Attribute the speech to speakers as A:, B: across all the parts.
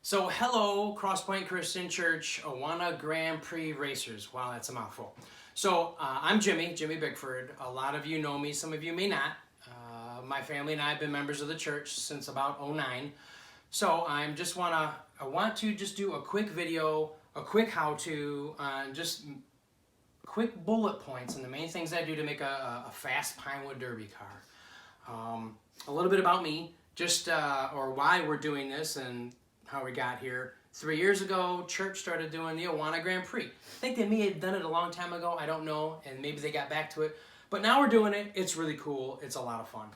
A: So hello, Crosspointe Christian Church, Awana Grand Prix racers. Wow, that's a mouthful. So I'm Jimmy Bickford. A lot of you know me, some of you may not. My family and I have been members of the church since about '09. So I want to just do a quick video, a quick how-to, just quick bullet points and the main things I do to make a fast pinewood derby car. A little bit about me, or why we're doing this and how we got here. 3 years ago, church started doing the Awana Grand Prix. I think they may have done it a long time ago, I don't know, and maybe they got back to it. But now we're doing it, it's really cool, it's a lot of fun.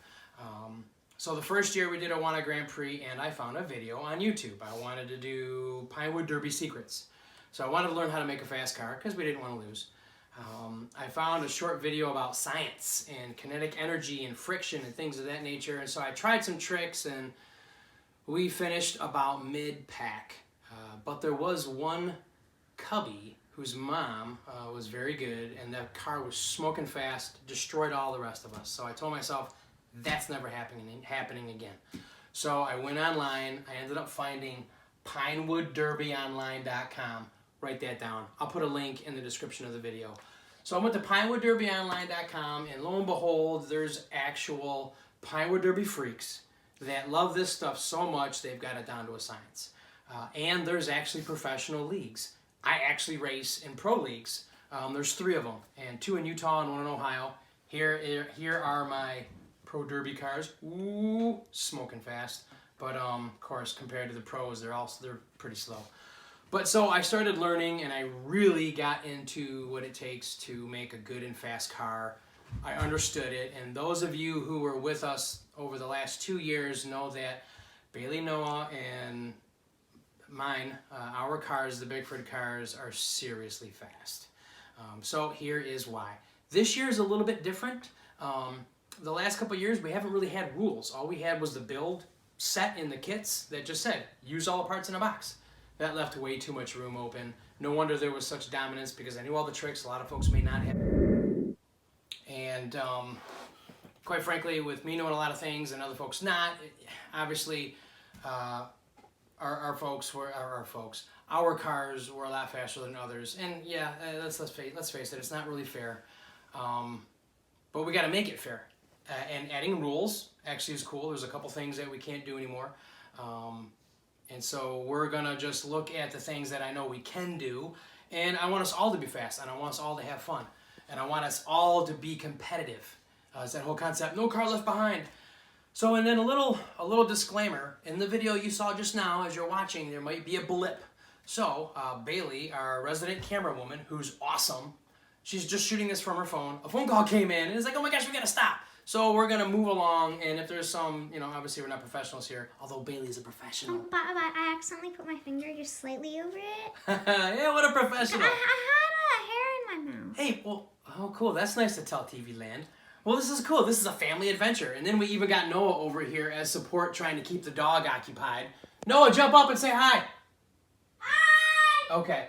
A: So the first year we did Awana Grand Prix and I found a video on YouTube. I wanted to do Pinewood Derby secrets. So I wanted to learn how to make a fast car because we didn't want to lose. I found a short video about science and kinetic energy and friction and things of that nature. And so I tried some tricks and we finished about mid-pack. But there was one cubby whose mom was very good and that car was smoking fast, destroyed all the rest of us. So I told myself, that's never happening again. So I went online. I ended up finding pinewoodderbyonline.com. Write that down. I'll put a link in the description of the video. So I went to pinewoodderbyonline.com, and lo and behold, there's actual Pinewood Derby freaks that love this stuff so much they've got it down to a science. And there's actually professional leagues. I actually race in pro leagues. There's 3 of them, and 2 in Utah and 1 in Ohio. Here are my pro derby cars. Ooh, smoking fast. But of course, compared to the pros, they're pretty slow. But so I started learning, and I really got into what it takes to make a good and fast car. I understood it, and those of you who were with us over the last 2 years know that Bailey, Noah, and mine, our cars, the Bickford cars, are seriously fast. So here is why. This year is a little bit different. The last couple of years, we haven't really had rules. All we had was the build set in the kits that just said, use all the parts in a box. That left way too much room open. No wonder there was such dominance because I knew all the tricks a lot of folks may not have. And quite frankly, with me knowing a lot of things and other folks not, obviously our cars were a lot faster than others. And yeah, let's face it, it's not really fair. But we got to make it fair. And adding rules actually is cool. There's a couple things that we can't do anymore. And so we're going to just look at the things that I know we can do. And I want us all to be fast. And I want us all to have fun. And I want us all to be competitive. It's that whole concept, no car left behind. So, and then a little disclaimer. In the video you saw just now, as you're watching, there might be a blip. So, Bailey, our resident camera woman, who's awesome, she's just shooting this from her phone. A phone call came in, and it's like, oh my gosh, we gotta stop. So we're gonna move along, and if there's some, obviously we're not professionals here, although Bailey's a professional.
B: But I accidentally put my finger just slightly over it.
A: Yeah, what a professional.
B: I had a hair in my mouth.
A: Hey, well, oh cool, that's nice to tell TV land. Well, this is cool, this is a family adventure. And then we even got Noah over here as support trying to keep the dog occupied. Noah, jump up and say hi.
B: Hi!
A: Okay.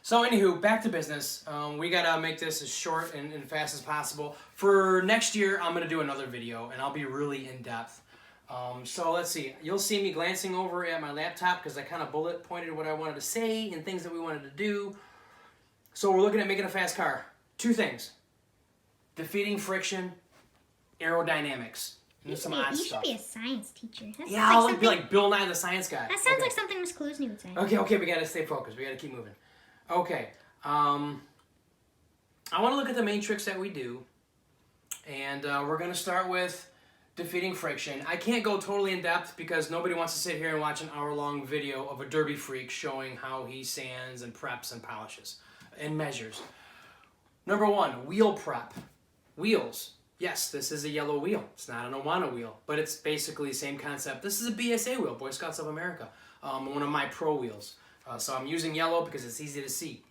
A: So anywho, back to business. We gotta make this as short and fast as possible. For next year, I'm gonna do another video, and I'll be really in depth. So let's see. You'll see me glancing over at my laptop because I kind of bullet pointed what I wanted to say and things that we wanted to do. So we're looking at making a fast car. 2 things: defeating friction, aerodynamics. And some odd stuff.
B: You should be a science teacher.
A: Yeah, I'll be like Bill Nye the Science Guy.
B: That sounds like something Miss Clousney would say.
A: Okay, we gotta stay focused. We gotta keep moving. Okay, I want to look at the main tricks that we do, and we're going to start with defeating friction. I can't go totally in depth because nobody wants to sit here and watch an hour-long video of a derby freak showing how he sands and preps and polishes and measures. Number 1, wheel prep. Wheels. Yes, this is a yellow wheel. It's not an Awana wheel, but it's basically the same concept. This is a BSA wheel, Boy Scouts of America, one of my pro wheels. So I'm using yellow because it's easy to see.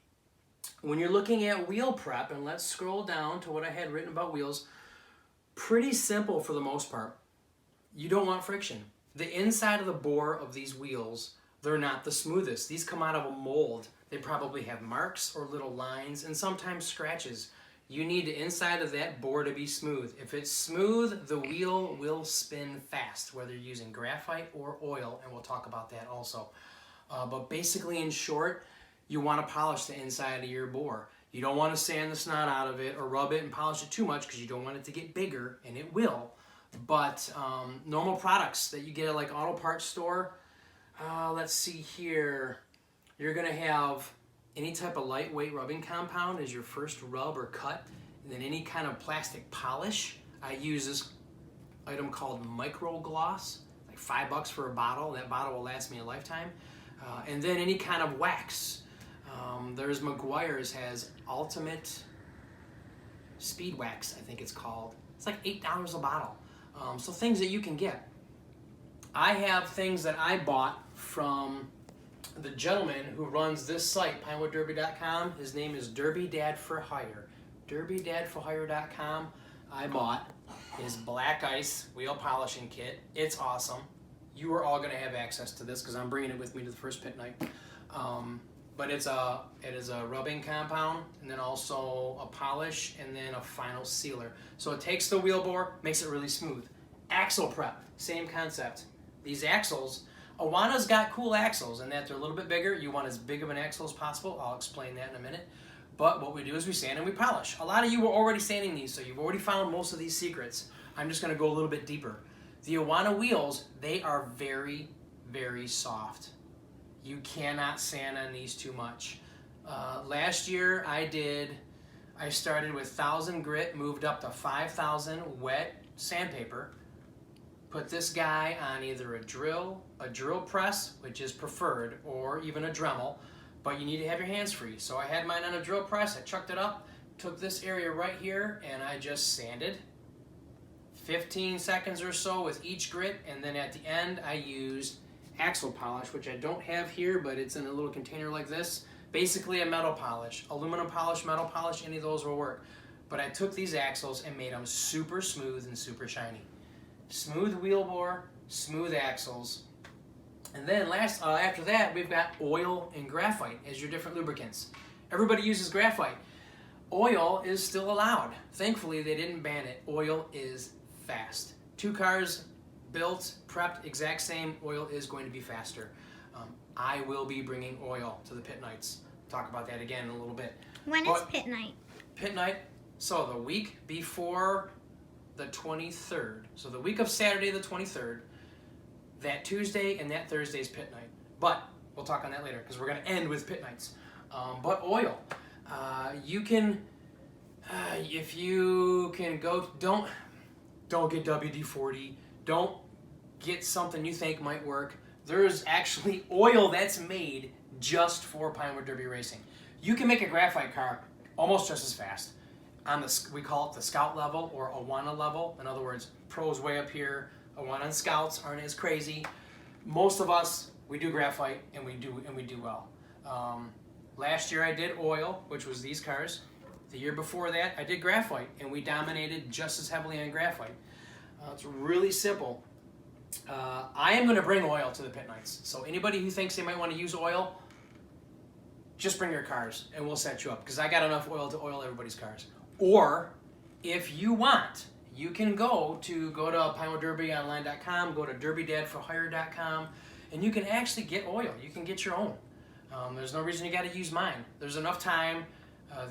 A: When you're looking at wheel prep, and let's scroll down to what I had written about wheels, pretty simple for the most part. You don't want friction. The inside of the bore of these wheels, they're not the smoothest. These come out of a mold. They probably have marks or little lines and sometimes scratches. You need the inside of that bore to be smooth. If it's smooth, the wheel will spin fast, whether you're using graphite or oil, and we'll talk about that also. But basically, in short, you want to polish the inside of your bore. You don't want to sand the snot out of it or rub it and polish it too much because you don't want it to get bigger, and it will. But normal products that you get at like auto parts store, let's see here, you're going to have any type of lightweight rubbing compound as your first rub or cut, and then any kind of plastic polish. I use this item called micro gloss, like $5 for a bottle. That bottle will last me a lifetime. And then any kind of wax. There's Meguiar's has Ultimate Speed Wax, I think it's called. It's like $8 a bottle. So things that you can get. I have things that I bought from the gentleman who runs this site, pinewoodderby.com. His name is Derby Dad for Hire. DerbyDadForHire.com. I bought his black ice wheel polishing kit. It's awesome. You are all going to have access to this because I'm bringing it with me to the first pit night. But it is a rubbing compound, and then also a polish, and then a final sealer. So it takes the wheel bore, makes it really smooth. Axle prep, same concept. These axles, Awana's got cool axles in that they're a little bit bigger. You want as big of an axle as possible. I'll explain that in a minute. But what we do is we sand and we polish. A lot of you were already sanding these, so you've already found most of these secrets. I'm just going to go a little bit deeper. The Awana wheels, they are very, very soft. You cannot sand on these too much. Last year I started with 1,000 grit, moved up to 5,000 wet sandpaper. Put this guy on either a drill press, which is preferred, or even a Dremel, but you need to have your hands free. So I had mine on a drill press, I chucked it up, took this area right here, and I just sanded. 15 seconds or so with each grit, and then at the end I used axle polish, which I don't have here, but it's in a little container like this. Basically a metal polish, aluminum polish, metal polish, any of those will work. But I took these axles and made them super smooth and super shiny. Smooth wheel bore, smooth axles. And then after that, we've got oil and graphite as your different lubricants. Everybody uses graphite. Oil is still allowed. Thankfully, they didn't ban it. Oil is fast. 2 cars built, prepped, exact same. Oil is going to be faster. I will be bringing oil to the pit nights. Talk about that again in a little bit.
B: When is pit night?
A: Pit night, so the week before the 23rd. So the week of Saturday the 23rd, that Tuesday and that Thursday is pit night. But we'll talk on that later because we're going to end with pit nights. But oil, you can, if you can go, don't get WD-40. Don't get something you think might work. There's actually oil that's made just for Pinewood Derby racing. You can make a graphite car almost just as fast. We call it the scout level or Awana level. In other words, pros way up here. Awana and scouts aren't as crazy. Most of us, we do graphite and we do well. Last year I did oil, which was these cars. The year before that I did graphite, and we dominated just as heavily on graphite. It's really simple. I am going to bring oil to the pit nights. So anybody who thinks they might want to use oil, just bring your cars and we'll set you up because I got enough oil to oil everybody's cars. Or if you want, you can go to pinewoodderbyonline.com, go to derbydadforhire.com, and you can actually get oil. You can get your own. There's no reason you got to use mine. There's enough time.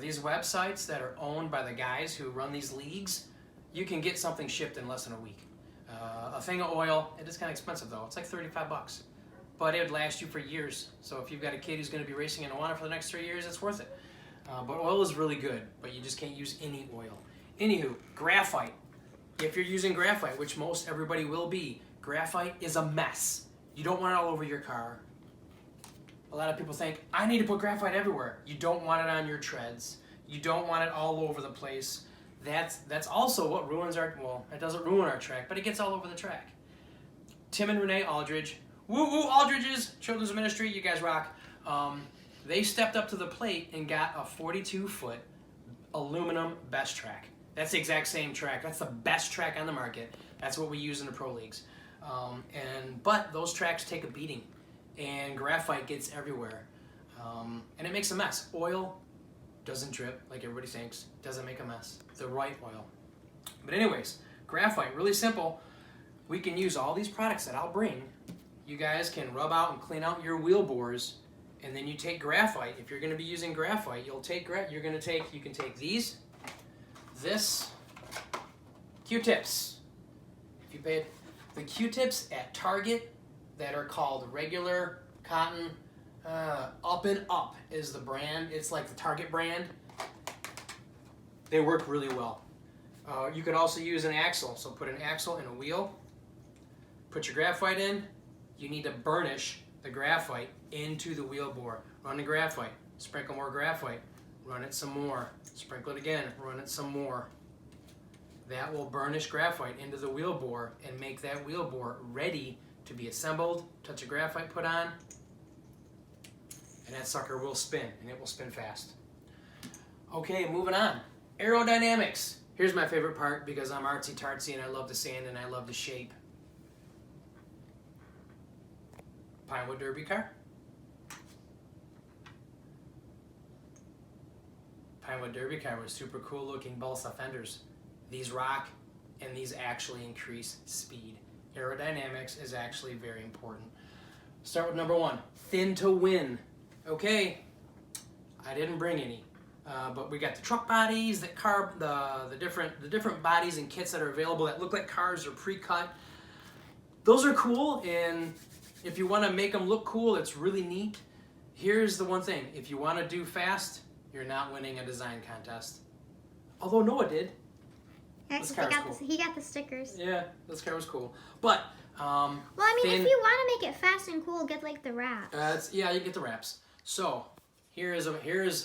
A: These websites that are owned by the guys who run these leagues, you can get something shipped in less than a week. A thing of oil, it is kind of expensive though. It's like $35, but it would last you for years. So if you've got a kid who's going to be racing in Awana for the next 3 years, it's worth it. But oil is really good, but you just can't use any oil. Anywho, graphite. If you're using graphite, which most everybody will be, graphite is a mess. You don't want it all over your car. A lot of people think, I need to put graphite everywhere. You don't want it on your treads. You don't want it all over the place. That's also what ruins it doesn't ruin our track, but it gets all over the track. Tim and Renee Aldridge, woo Aldridge's Children's Ministry, you guys rock. They stepped up to the plate and got a 42-foot aluminum best track. That's the exact same track. That's the best track on the market. That's what we use in the pro leagues. But those tracks take a beating, and graphite gets everywhere, and it makes a mess. Oil doesn't drip like everybody thinks, doesn't make a mess. The right oil. But anyways, graphite, really simple. We can use all these products that I'll bring. You guys can rub out and clean out your wheel bores, and then you take graphite. If you're going to be using graphite, you can take these, this, Q-tips. If you paid the Q-tips at Target that are called regular cotton, Up and Up is the brand. It's like the Target brand. They work really well. You could also use an axle. So put an axle in a wheel. Put your graphite in. You need to burnish the graphite into the wheel bore. Run the graphite. Sprinkle more graphite. Run it some more. Sprinkle it again. Run it some more. That will burnish graphite into the wheel bore and make that wheel bore ready to be assembled. Touch of graphite put on. And that sucker will spin, and it will spin fast. Okay, moving on. Aerodynamics. Here's my favorite part because I'm artsy-tartsy and I love the sand and I love the shape. Pinewood derby car. Pinewood derby car with super cool looking balsa fenders. These rock and these actually increase speed. Aerodynamics is actually very important. Start with number one, thin to win. Okay, I didn't bring any, but we got the truck bodies, the different bodies and kits that are available that look like cars or pre-cut. Those are cool, and if you want to make them look cool, it's really neat. Here's the one thing: if you want to do fast, you're not winning a design contest. Although Noah did. This car was cool.
B: He got the stickers.
A: Yeah, this car was cool, but
B: well, I mean, if you want to make it fast and cool, get like the wraps.
A: Yeah, you get the wraps. So here's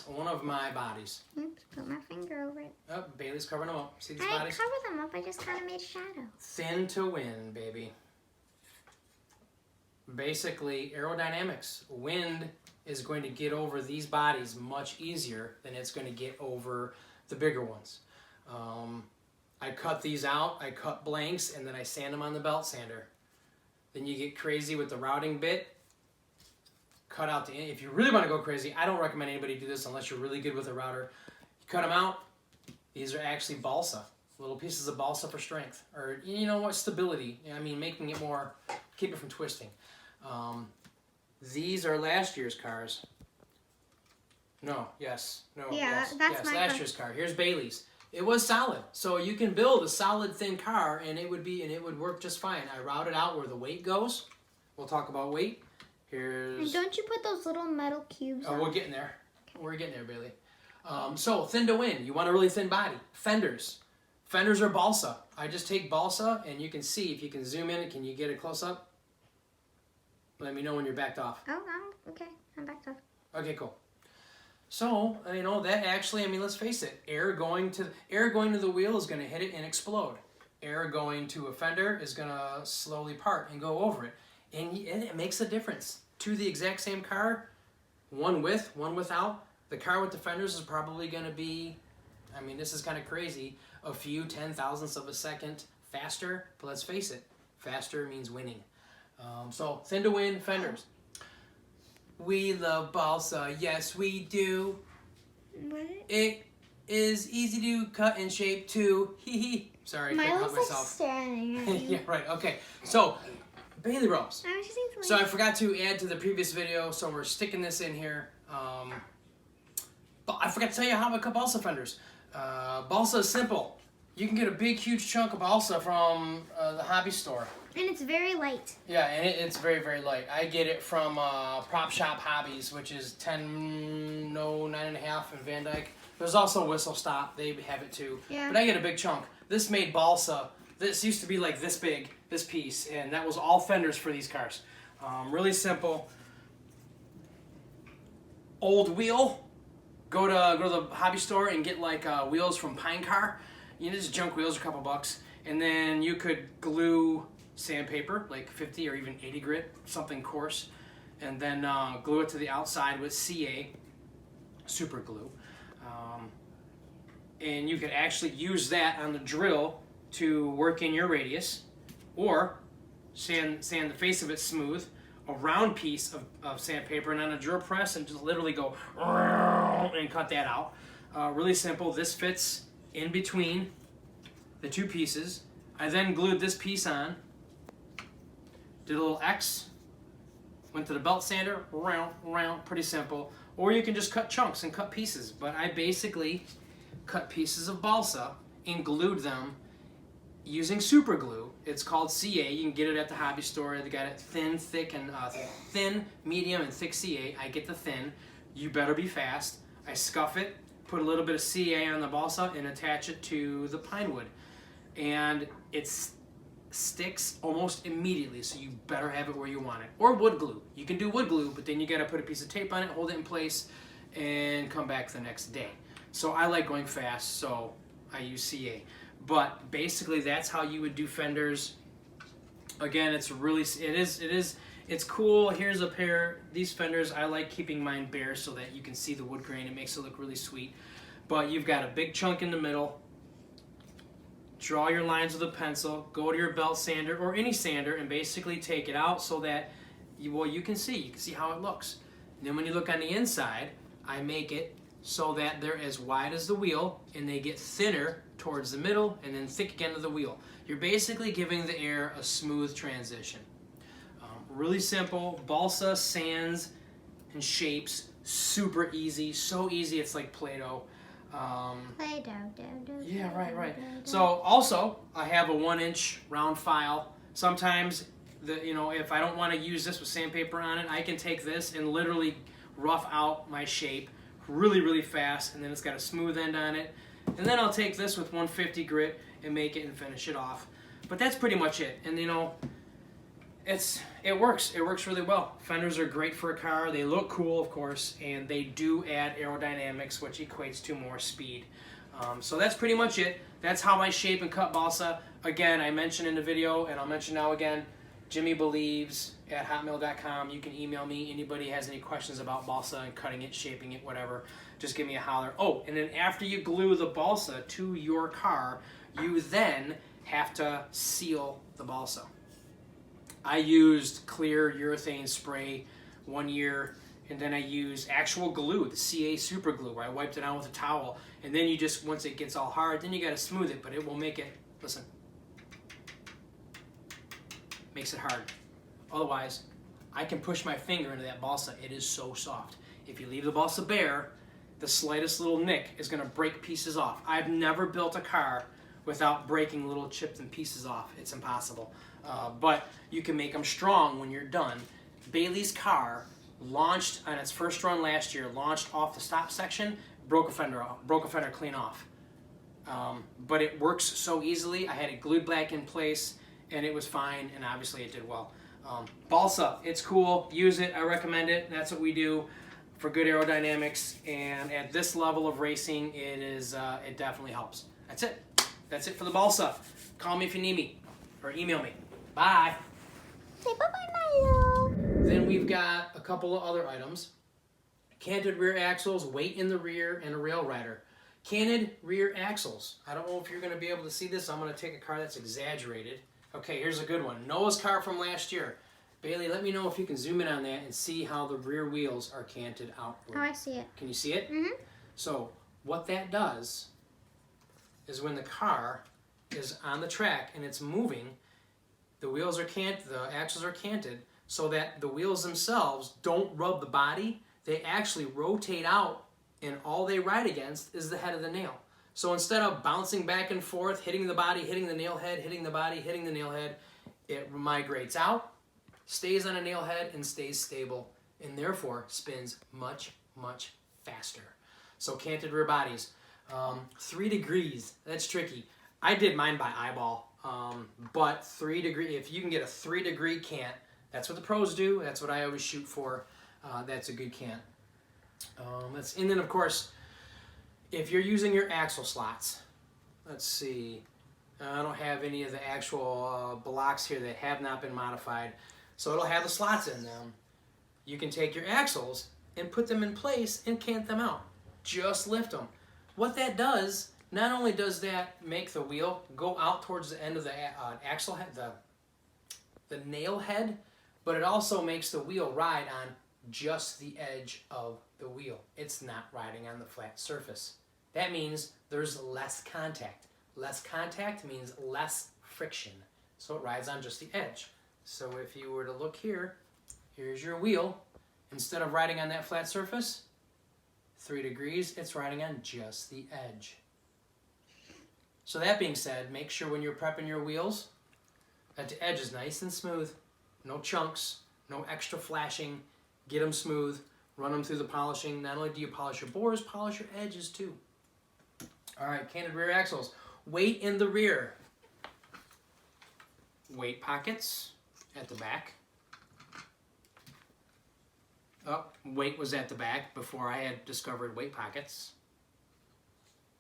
A: one of my bodies.
B: Oops, put my finger over it.
A: Oh, Bailey's covering them up. See these
B: I
A: bodies?
B: didn't cover them up. I just kind of made a shadow.
A: Thin to win, baby. Basically, aerodynamics. Wind is going to get over these bodies much easier than it's going to get over the bigger ones. I cut these out, I cut blanks, and then I sand them on the belt sander. Then you get crazy with the routing bit. Cut out the, if you really want to go crazy, I don't recommend anybody do this unless you're really good with a router. You cut them out. These are actually balsa, little pieces of balsa for strength, or you know what, stability. I mean, making it more, keep it from twisting. These are last year's cars. No, yes, no,
B: yeah,
A: yes,
B: that's my
A: last year's car. Here's Bailey's. It was solid, so you can build a solid thin car, and it would work just fine. I routed out where the weight goes. We'll talk about weight. Here's.
B: And don't you put those little metal cubes?
A: Oh, we're getting there. We're getting there, Bailey. So thin to win. You want a really thin body. Fenders. Fenders are balsa. I just take balsa, and you can see if you can zoom in. Can you get a close up? Let me know when you're backed off.
B: Oh, okay. I'm backed off.
A: Okay, cool. So, you know, that actually, I mean, let's face it, air going to the wheel is going to hit it and explode. Air going to a fender is going to slowly part and go over it. And it makes a difference. To the exact same car, one with, one without, the car with the fenders is probably going to be, I mean, this is kind of crazy, a few 10,000ths of a second faster, but let's face it, faster means winning. So, thin to win, fenders. We love balsa, yes we do.
B: What?
A: It is easy to cut and shape too. Hee hee. Sorry, I caught myself.
B: Staring at you.
A: Yeah, right. Okay. So, Bailey ropes.
B: I was just thinking.
A: So I forgot to add to the previous video, so we're sticking this in here. But I forgot to tell you how I cut balsa fenders. Balsa is simple. You can get a big, huge chunk of balsa from the hobby store.
B: And it's very light.
A: Yeah, and it's very, very light. I get it from Prop Shop Hobbies, which is 9.5 in Van Dyke. There's also Whistle Stop. They have it too.
B: Yeah.
A: But I get a big chunk. This made balsa. This used to be like this big, this piece, and that was all fenders for these cars. Really simple. Old wheel. Go to the hobby store and get like wheels from Pine Car. You know, just junk wheels, a couple bucks, and then you could glue sandpaper, like 50 or even 80 grit, something coarse, and then glue it to the outside with CA, super glue. And you could actually use that on the drill to work in your radius, or sand the face of it smooth, a round piece of sandpaper, and on a drill press, and just literally go and cut that out. Really simple. This fits in between the two pieces. I then glued this piece on, did a little X, went to the belt sander, round, pretty simple. Or you can just cut chunks and cut pieces. But I basically cut pieces of balsa and glued them using super glue. It's called CA. You can get it at the hobby store. They got it thin, thick, and thin, medium, and thick CA. I get the thin. You better be fast. I scuff it, put a little bit of CA on the balsa, and attach it to the pinewood. And it sticks almost immediately, so you better have it where you want it. Or wood glue. You can do wood glue, but then you got to put a piece of tape on it, hold it in place, and come back the next day. So I like going fast, so I use CA. But basically, that's how you would do fenders. Again, it's cool. Here's a pair. These fenders, I like keeping mine bare so that you can see the wood grain. It makes it look really sweet. But you've got a big chunk in the middle. Draw your lines with a pencil. Go to your belt sander or any sander and basically take it out so that you can see how it looks. And then when you look on the inside, I make it so that they're as wide as the wheel and they get thinner towards the middle and then thick again to the wheel. You're basically giving the air a smooth transition. Really simple. Balsa sands and shapes, super easy. So easy it's like Play-Doh. Yeah, right. So also, I have a 1-inch round file. Sometimes, if I don't want to use this with sandpaper on it, I can take this and literally rough out my shape really, really fast, and then it's got a smooth end on it. And then I'll take this with 150 grit and make it and finish it off. But that's pretty much it. And it works. It works really well. Fenders are great for a car. They look cool, of course, and they do add aerodynamics, which equates to more speed. So that's pretty much it. That's how I shape and cut balsa. Again, I mentioned in the video, and I'll mention now again, jimmybelieves@hotmail.com. You can email me. Anybody has any questions about balsa and cutting it, shaping it, whatever, just give me a holler. Oh, and then after you glue the balsa to your car, you then have to seal the balsa. I used clear urethane spray one year, and then I used actual glue, the CA super glue, where I wiped it on with a towel. And then you just, once it gets all hard, then you got to smooth it, but it will make it, listen, makes it hard. Otherwise, I can push my finger into that balsa. It is so soft. If you leave the balsa bare, the slightest little nick is going to break pieces off. I've never built a car without breaking little chips and pieces off. It's impossible. But you can make them strong when you're done. Bailey's car launched on its first run last year, launched off the stop section, broke a fender clean off. But it works so easily. I had it glued back in place, and it was fine, and obviously it did well. Balsa, it's cool. Use it. I recommend it. That's what we do for good aerodynamics. And at this level of racing, it definitely helps. That's it. That's it for the balsa. Call me if you need me, or email me. Bye.
B: Say bye-bye, Milo.
A: Then we've got a couple of other items. Canted rear axles, weight in the rear, and a rail rider. Canted rear axles. I don't know if you're going to be able to see this. I'm going to take a car that's exaggerated. Okay, here's a good one. Noah's car from last year. Bailey, let me know if you can zoom in on that and see how the rear wheels are canted outward.
B: Oh, I see it.
A: Can you see it?
B: Mm-hmm.
A: So what that does is when the car is on the track and it's moving, the wheels are the axles are canted so that the wheels themselves don't rub the body. They actually rotate out, and all they ride against is the head of the nail. So instead of bouncing back and forth, hitting the body, hitting the nail head, hitting the body, hitting the nail head, it migrates out, stays on a nail head, and stays stable, and therefore spins much, much faster. So canted rear bodies. 3 degrees, that's tricky. I did mine by eyeball, but 3 degree, if you can get a 3 degree cant, that's what the pros do, that's what I always shoot for, that's a good cant. And then of course, if you're using your axle slots, let's see, I don't have any of the actual blocks here that have not been modified, so it'll have the slots in them. You can take your axles and put them in place and cant them out. Just lift them. What that does, not only does that make the wheel go out towards the end of the axle head, the nail head, but it also makes the wheel ride on just the edge of the wheel. It's not riding on the flat surface. That means there's less contact. Less contact means less friction. So it rides on just the edge. So if you were to look here, here's your wheel. Instead of riding on that flat surface, 3 degrees, it's riding on just the edge. So that being said, make sure when you're prepping your wheels that the edge is nice and smooth. No chunks, no extra flashing. Get them smooth, run them through the polishing. Not only do you polish your bores, polish your edges too. All right, canted rear axles. Weight in the rear. Weight pockets at the back. Oh, weight was at the back before I had discovered weight pockets.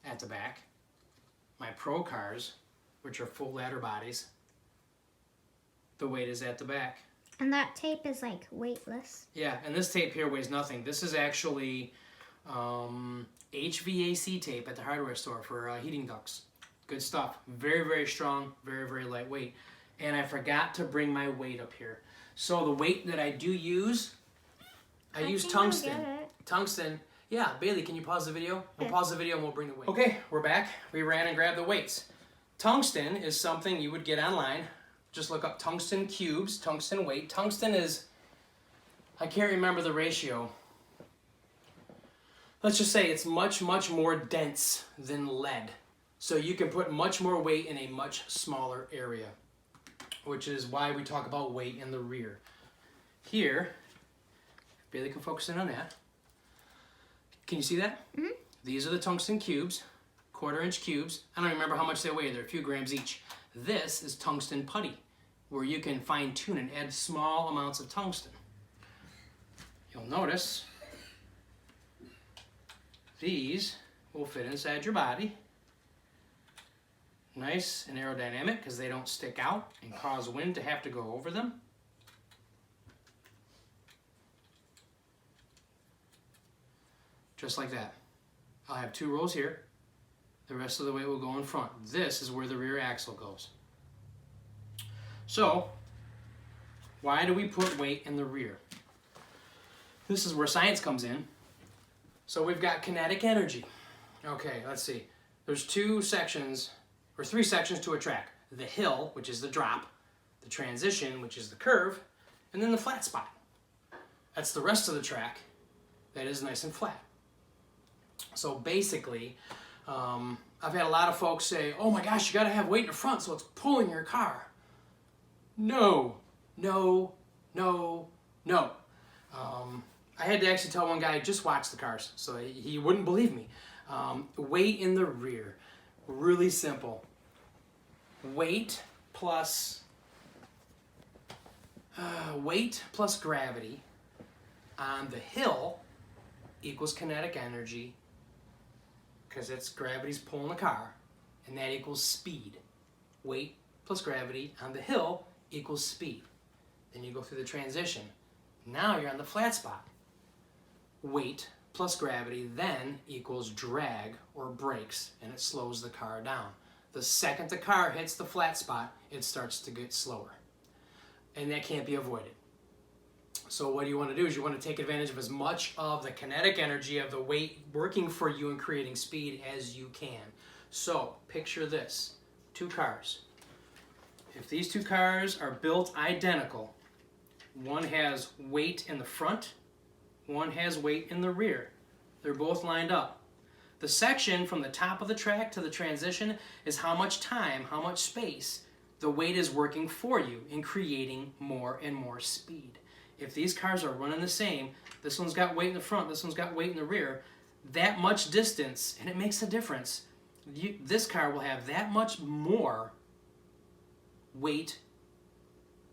A: At the back. My Pro cars, which are full ladder bodies, the weight is at the back.
B: And that tape is like weightless.
A: Yeah, and this tape here weighs nothing. This is actually HVAC tape at the hardware store for heating ducts. Good stuff. Very, very strong, very, very lightweight. And I forgot to bring my weight up here. So the weight that I do use, I use tungsten. Tungsten. Yeah, Bailey, can you pause the video? We'll pause the video and we'll bring the weight. Okay, we're back. We ran and grabbed the weights. Tungsten is something you would get online. Just look up tungsten cubes, tungsten weight. Tungsten is, I can't remember the ratio. Let's just say it's much, much more dense than lead. So you can put much more weight in a much smaller area, which is why we talk about weight in the rear. Here, Bailey can focus in on that. Can you see that? Mm-hmm. These are the tungsten cubes, 1/4-inch cubes. I don't remember how much they weigh. They're a few grams each. This is tungsten putty, where you can fine tune and add small amounts of tungsten. You'll notice these will fit inside your body. Nice and aerodynamic because they don't stick out and cause wind to have to go over them. Just like that. I'll have 2 rows here. The rest of the weight will go in front. This is where the rear axle goes. So, why do we put weight in the rear? This is where science comes in. So we've got kinetic energy. Okay, let's see. There's 2 sections, or 3 sections to a track. The hill, which is the drop, the transition, which is the curve, and then the flat spot. That's the rest of the track that is nice and flat. So basically, I've had a lot of folks say, oh my gosh, you gotta have weight in the front so it's pulling your car. No, no, no, no. I had to actually tell one guy, just watch the cars, so he wouldn't believe me. Weight in the rear, really simple. Weight plus gravity on the hill equals kinetic energy, because it's gravity's pulling the car, and that equals speed. Weight plus gravity on the hill equals speed. Then you go through the transition. Now you're on the flat spot. Weight plus gravity then equals drag or brakes, and it slows the car down. The second the car hits the flat spot, it starts to get slower. And that can't be avoided. So what you want to do is you want to take advantage of as much of the kinetic energy of the weight working for you and creating speed as you can. So picture this, 2 cars. If these 2 cars are built identical, one has weight in the front, one has weight in the rear. They're both lined up. The section from the top of the track to the transition is how much time, how much space the weight is working for you in creating more and more speed. If these cars are running the same, this one's got weight in the front, this one's got weight in the rear, that much distance, and it makes a difference. This car will have that much more weight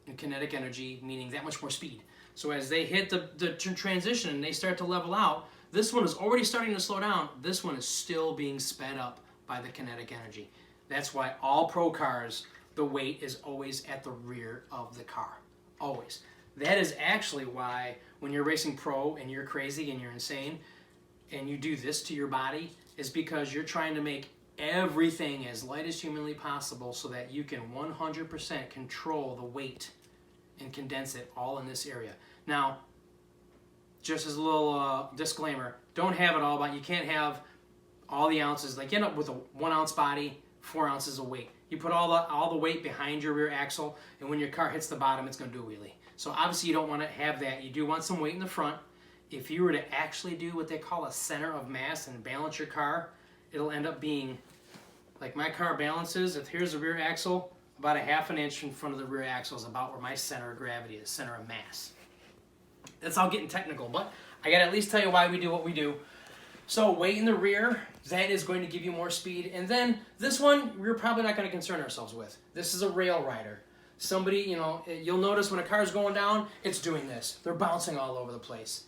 A: and kinetic energy, meaning that much more speed. So as they hit the transition and they start to level out, this one is already starting to slow down. This one is still being sped up by the kinetic energy. That's why all Pro cars, the weight is always at the rear of the car. Always. That is actually why when you're racing Pro and you're crazy and you're insane and you do this to your body, is because you're trying to make everything as light as humanly possible so that you can 100% control the weight and condense it all in this area. Now, just as a little disclaimer, don't have it all, but you can't have all the ounces, like you end up with a 1 ounce body, 4 ounces of weight. You put all the weight behind your rear axle, and when your car hits the bottom, it's going to do a wheelie. So obviously you don't want to have that. You do want some weight in the front. If you were to actually do what they call a center of mass and balance your car, it'll end up being, like my car balances, if here's the rear axle, about a 1/2 inch in front of the rear axle is about where my center of gravity is, center of mass. That's all getting technical, but I got to at least tell you why we do what we do. So weight in the rear, that is going to give you more speed. And then this one, we're probably not going to concern ourselves with. This is a rail rider. Somebody, you'll notice when a car's going down, it's doing this. They're bouncing all over the place.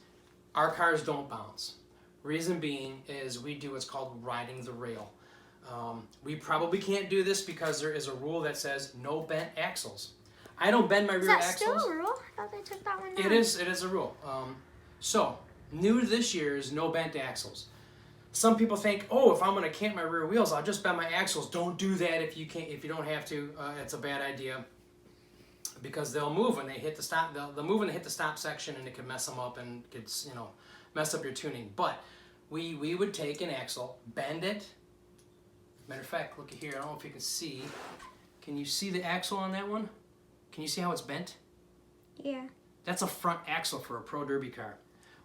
A: Our cars don't bounce. Reason being is we do what's called riding the rail. We probably can't do this because there is a rule that says no bent axles. I don't bend my rear axles.
B: Is that still a rule? I thought they took that one down.
A: It is a rule. So new to this year is no bent axles. Some people think, oh, if I'm going to camp my rear wheels, I'll just bend my axles. Don't do that if you don't have to. It's a bad idea because they'll move when they hit the stop. They'll move when they hit the stop section, and it can mess them up and could mess up your tuning. But we would take an axle, bend it. Matter of fact, look here. I don't know if you can see. Can you see the axle on that one? Can you see how it's bent?
B: Yeah.
A: That's a front axle for a Pro Derby car.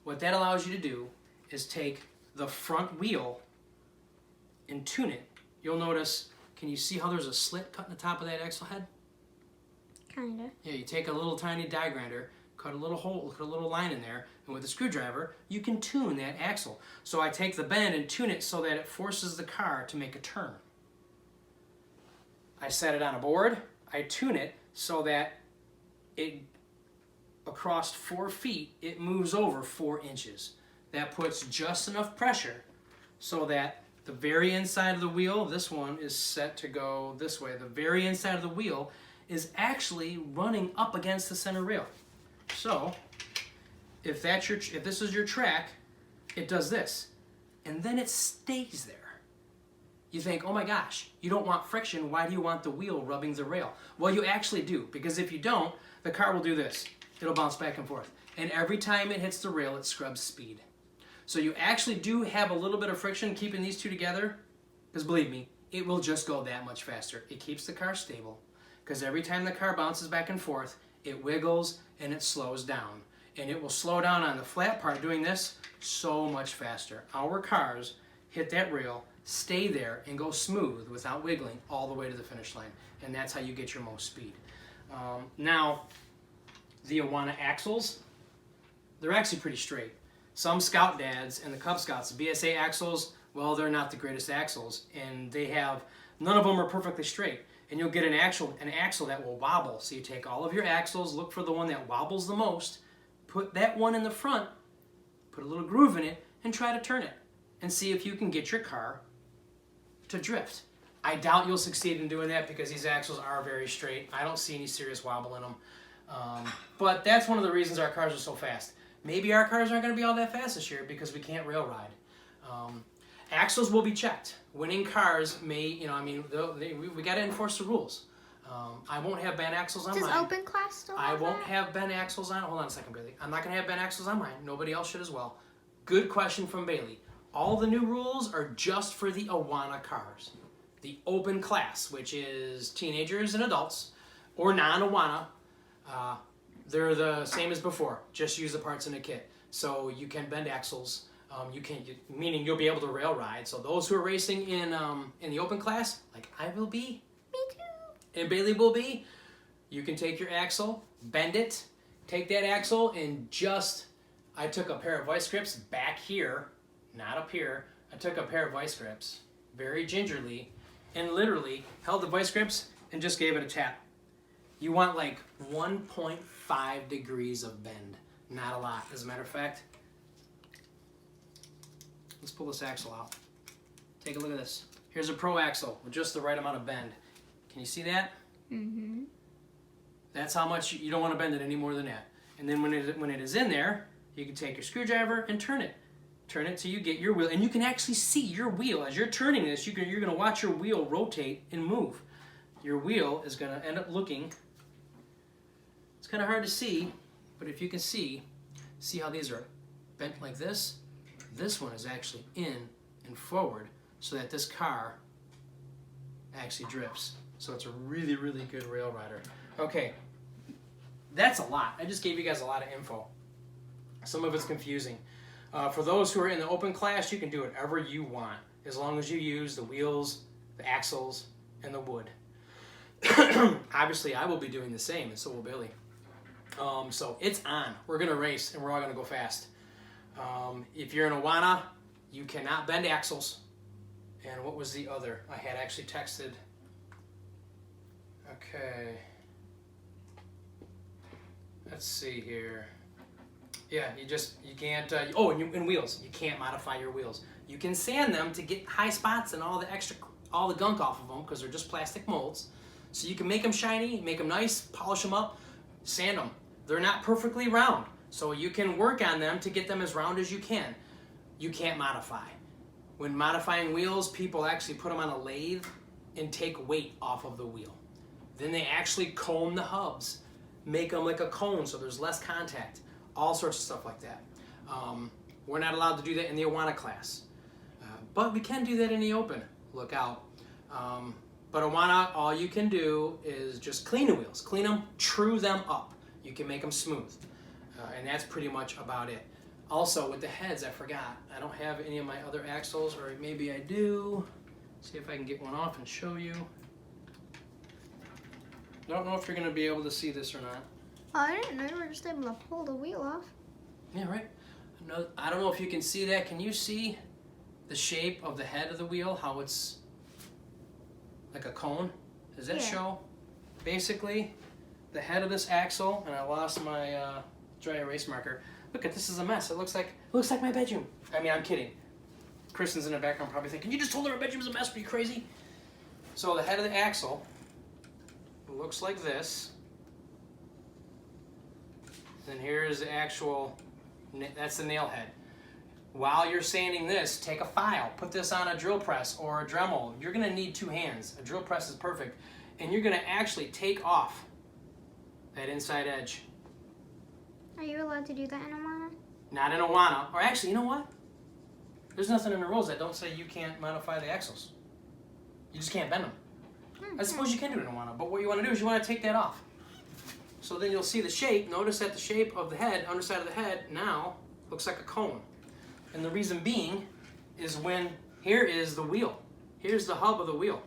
A: What that allows you to do is take the front wheel and tune it. You'll notice, can you see how there's a slit cut in the top of that axle head?
B: Kinda.
A: Yeah, you take a little tiny die grinder, cut a little hole, cut a little line in there, and with a screwdriver, you can tune that axle. So I take the bend and tune it so that it forces the car to make a turn. I set it on a board, I tune it so that it, across 4 feet, it moves over 4 inches. That puts just enough pressure so that the very inside of the wheel, this one is set to go this way. The very inside of the wheel is actually running up against the center rail. So if this is your track, it does this, and then it stays there. You think, oh my gosh, you don't want friction. Why do you want the wheel rubbing the rail? Well, you actually do, because if you don't, the car will do this. It'll bounce back and forth. And every time it hits the rail, it scrubs speed. So you actually do have a little bit of friction keeping these two together, because believe me, it will just go that much faster. It keeps the car stable, because every time the car bounces back and forth, it wiggles and it slows down. And it will slow down on the flat part doing this so much faster. Our cars hit that rail, stay there, and go smooth without wiggling all the way to the finish line. And that's how you get your most speed. Now, the Awana axles, they're actually pretty straight. Some Scout dads and the Cub Scouts, the BSA axles, well, they're not the greatest axles, and none of them are perfectly straight. And you'll get an axle that will wobble. So you take all of your axles, look for the one that wobbles the most, put that one in the front, put a little groove in it, and try to turn it, and see if you can get your car to drift. I doubt you'll succeed in doing that because these axles are very straight. I don't see any serious wobble in them. But that's one of the reasons our cars are so fast. Maybe our cars aren't going to be all that fast this year because we can't rail ride. Axles will be checked. Winning cars may, we got to enforce the rules. I won't have bent axles on mine.
B: Does Open Class still have
A: I won't have bent axles on. Hold on a second, Bailey. I'm not going to have bent axles on mine. Nobody else should as well. Good question from Bailey. All the new rules are just for the Awana cars. The Open Class, which is teenagers and adults, or non-Awana, they're the same as before. Just use the parts in the kit. So you can bend axles. Meaning you'll be able to rail ride. So those who are racing in the Open Class, like I will be,
B: me too,
A: and Bailey will be, you can take your axle, bend it, take that axle, and I took a pair of vice grips back here, not up here. I took a pair of vice grips very gingerly and literally held the vice grips and just gave it a tap. You want like 1.5 degrees of bend, not a lot. As a matter of fact, let's pull this axle out. Take a look at this. Here's a Pro axle with just the right amount of bend. Can you see that?
B: Mm-hmm.
A: That's how much you don't want to bend it any more than that. And then when it is in there, you can take your screwdriver and turn it. Turn it till you get your wheel, and you can actually see your wheel as you're turning this. You're going to watch your wheel rotate and move. Your wheel is going to end up looking. It's kind of hard to see, but if you can see how these are bent like this. This one is actually in and forward. so that this car actually drifts. So it's a really, really good rail rider. Okay, that's a lot. I just gave you guys a lot of info. Some of it's confusing. For those who are in the open class, you can do whatever you want, as long as you use the wheels, the axles, and the wood. Obviously, I will be doing the same, and so will Billy. So it's on. We're going to race, and we're all going to go fast. If you're in Awana, you cannot bend axles. And what was the other? I had actually texted. Okay. Let's see here. Yeah, you can't, and wheels. You can't modify your wheels. You can sand them to get high spots and all the gunk off of them, because they're just plastic molds. So you can make them shiny, make them nice, polish them up, sand them. They're not perfectly round, so you can work on them to get them as round as you can. You can't modify. When modifying wheels, people actually put them on a lathe and take weight off of the wheel. Then they actually comb the hubs, make them like a cone so there's less contact, all sorts of stuff like that. We're not allowed to do that in the Awana class, but we can do that in the open. Look out. But Awana, all you can do is just clean the wheels, clean them, true them up. You can make them smooth, and that's pretty much about it. Also, with the heads, I forgot. I don't have any of my other axles, or maybe I do. See if I can get one off and show you. I don't know if you're going to be able to see this or not.
B: I didn't know you were just able to pull the wheel off.
A: Yeah, right. No, I don't know if you can see that. Can you see the shape of the head of the wheel, how it's like a cone? Does that show? Basically, the head of this axle, and I lost my dry erase marker. Look at this is a mess. It looks like my bedroom. I mean, I'm kidding. Kristen's in the background probably thinking, you just told her her bedroom's a mess, are you crazy? So the head of the axle looks like this. Then here's the actual, that's the nail head. While you're sanding this, take a file, put this on a drill press or a Dremel. You're gonna need two hands. A drill press is perfect. And you're gonna actually take off that inside edge.
B: Are you allowed to do that in Awana?
A: Not in Awana. Or actually, you know what? There's nothing in the rules that don't say you can't modify the axles. You just can't bend them. I suppose you can do it in Awana, but what you want to do is you want to take that off. So then you'll see the shape. Notice that the shape of the head, underside of the head, now looks like a cone. And the reason being is when, here is the wheel. Here's the hub of the wheel.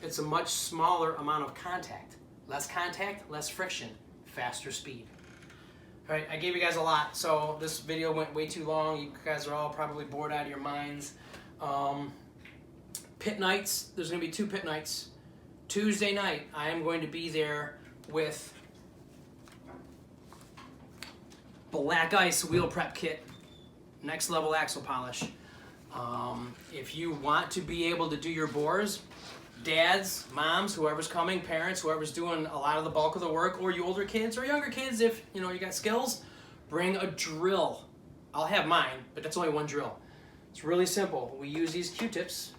A: It's a much smaller amount of contact. Less contact, less friction, faster speed. All right, I gave you guys a lot, so this video went way too long. You guys are all probably bored out of your minds. Pit nights, there's going to be 2 pit nights. Tuesday night, I am going to be there with Black Ice wheel prep kit, next level axle polish. If you want to be able to do your bores, dads, moms, whoever's coming, parents, whoever's doing a lot of the bulk of the work, or you older kids or younger kids, if you got skills, bring a drill. I'll have mine, but that's only one drill. It's really simple. We use these Q-tips.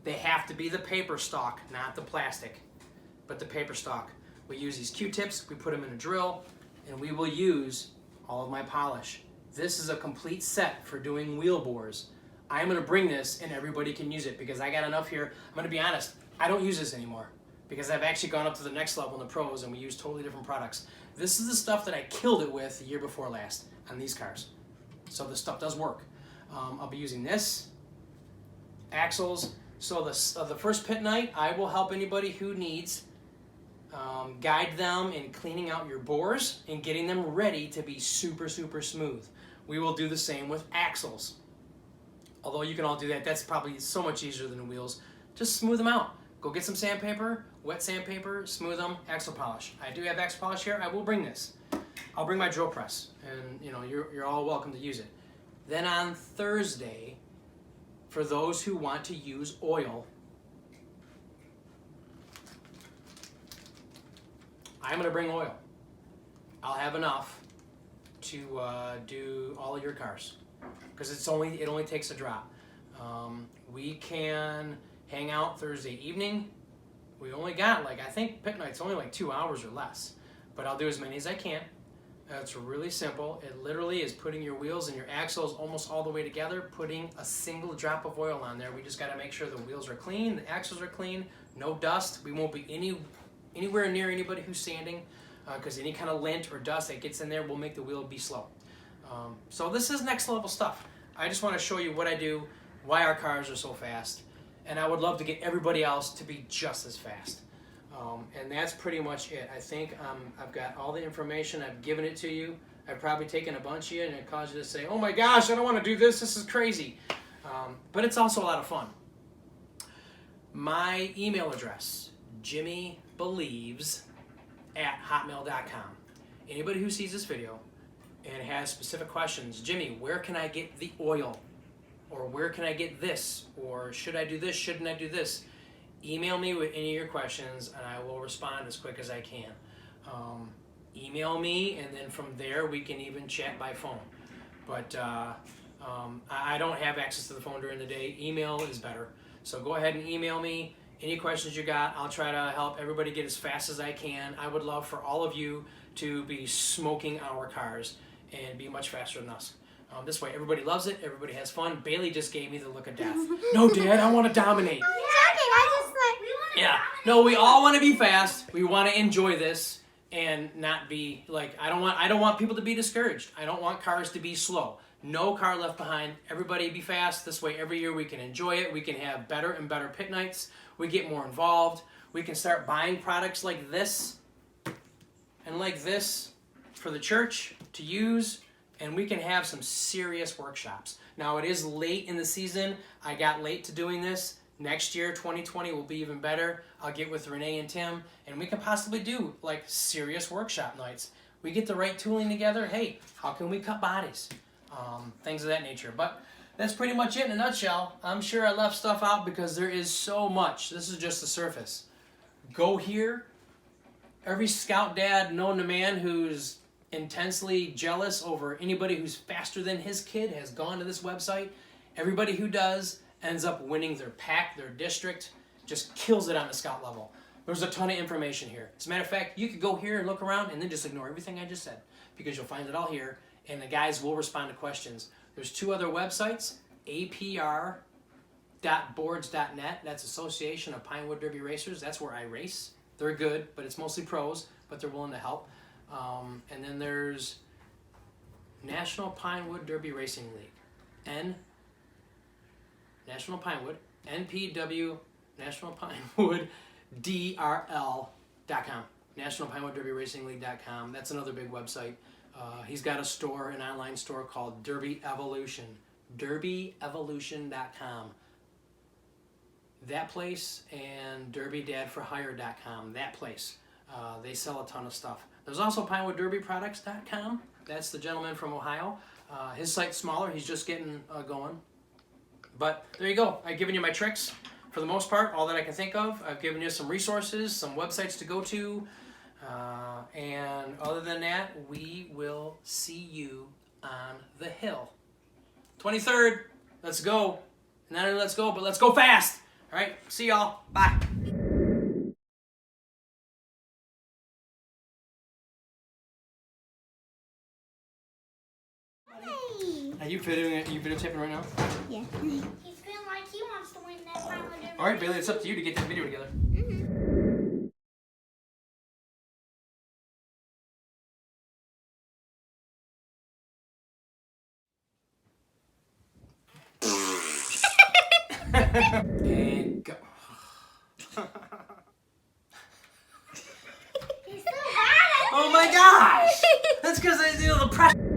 A: They have to be the paper stock, not the plastic, but the paper stock. We use these Q-tips, we put them in a drill, and we will use all of my polish. This is a complete set for doing wheel bores. I'm going to bring this and everybody can use it because I got enough here. I'm going to be honest, I don't use this anymore because I've actually gone up to the next level in the pros and we use totally different products. This is the stuff that I killed it with the year before last on these cars. So this stuff does work. I'll be using this, axles. So the first pit night, I will help anybody who needs, guide them in cleaning out your bores and getting them ready to be super, super smooth. We will do the same with axles. Although you can all do that, that's probably so much easier than the wheels. Just smooth them out. Go get some sandpaper, wet sandpaper, smooth them, axle polish. I do have axle polish here. I will bring this. I'll bring my drill press, and you're all welcome to use it. Then on Thursday, for those who want to use oil, I'm going to bring oil. I'll have enough to do all of your cars because it only takes a drop. We can hang out Thursday evening. We only got I think pit night's only 2 hours or less, but I'll do as many as I can. It's really simple. It literally is putting your wheels and your axles almost all the way together, putting a single drop of oil on there. We just got to make sure the wheels are clean, the axles are clean, no dust. We won't be anywhere near anybody who's sanding, because any kind of lint or dust that gets in there will make the wheel be slow. So this is next level stuff. I just want to show you what I do, why our cars are so fast, and I would love to get everybody else to be just as fast. And that's pretty much it. I think I've got all the information. I've given it to you. I've probably taken a bunch of you and it caused you to say, oh my gosh, I don't want to do this. This is crazy. But it's also a lot of fun. My email address, jimmybelieves@hotmail.com. Anybody who sees this video and has specific questions, Jimmy, where can I get the oil? Or where can I get this? Or should I do this? Shouldn't I do this? Email me with any of your questions and I will respond as quick as I can. Email me and then from there we can even chat by phone. But I don't have access to the phone during the day. Email is better. So go ahead and email me. Any questions you got, I'll try to help everybody get as fast as I can. I would love for all of you to be smoking our cars and be much faster than us. This way everybody loves it, everybody has fun. Bailey just gave me the look of death. No, Dad, I want to dominate. Yeah, no, we all want to be fast. We want to enjoy this and not be like, I don't want people to be discouraged. I don't want cars to be slow. No car left behind. Everybody be fast. This way every year we can enjoy it. We can have better and better pit nights. We get more involved. We can start buying products like this and like this for the church to use. And we can have some serious workshops. Now, it is late in the season. I got late to doing this. Next year, 2020, will be even better. I'll get with Renee and Tim, and we can possibly do, like, serious workshop nights. We get the right tooling together. Hey, how can we cut bodies? Things of that nature. But that's pretty much it in a nutshell. I'm sure I left stuff out because there is so much. This is just the surface. Go here. Every scout dad known to man who's intensely jealous over anybody who's faster than his kid has gone to this website. Everybody who does ends up winning their pack, their district, just kills it on the scout level. There's a ton of information here. As a matter of fact, you could go here and look around and then just ignore everything I just said because you'll find it all here and the guys will respond to questions. There's two other websites, apr.boards.net. That's Association of Pinewood Derby Racers. That's where I race. They're good, but it's mostly pros, but they're willing to help. And then there's National Pinewood Derby Racing League, National Pinewood, NPW, National Pinewood, DRL.com, National Pinewood Derby Racing League.com. That's another big website. He's got a store, an online store called Derby Evolution, DerbyEvolution.com. That place and DerbyDadForHire.com, that place. They sell a ton of stuff. There's also PinewoodDerbyProducts.com. That's the gentleman from Ohio. His site's smaller. He's just getting going. But there you go. I've given you my tricks for the most part, all that I can think of. I've given you some resources, some websites to go to. And other than that, we will see you on the hill. 23rd, let's go. Not only let's go, but let's go fast. All right, see y'all. Bye. Are you videotaping right now?
B: Yeah. He's feeling like he wants to win that final.
A: All right, Bailey, it's up to you to get this video together. And go.
B: He's so bad at
A: Oh my gosh! That's because the pressure.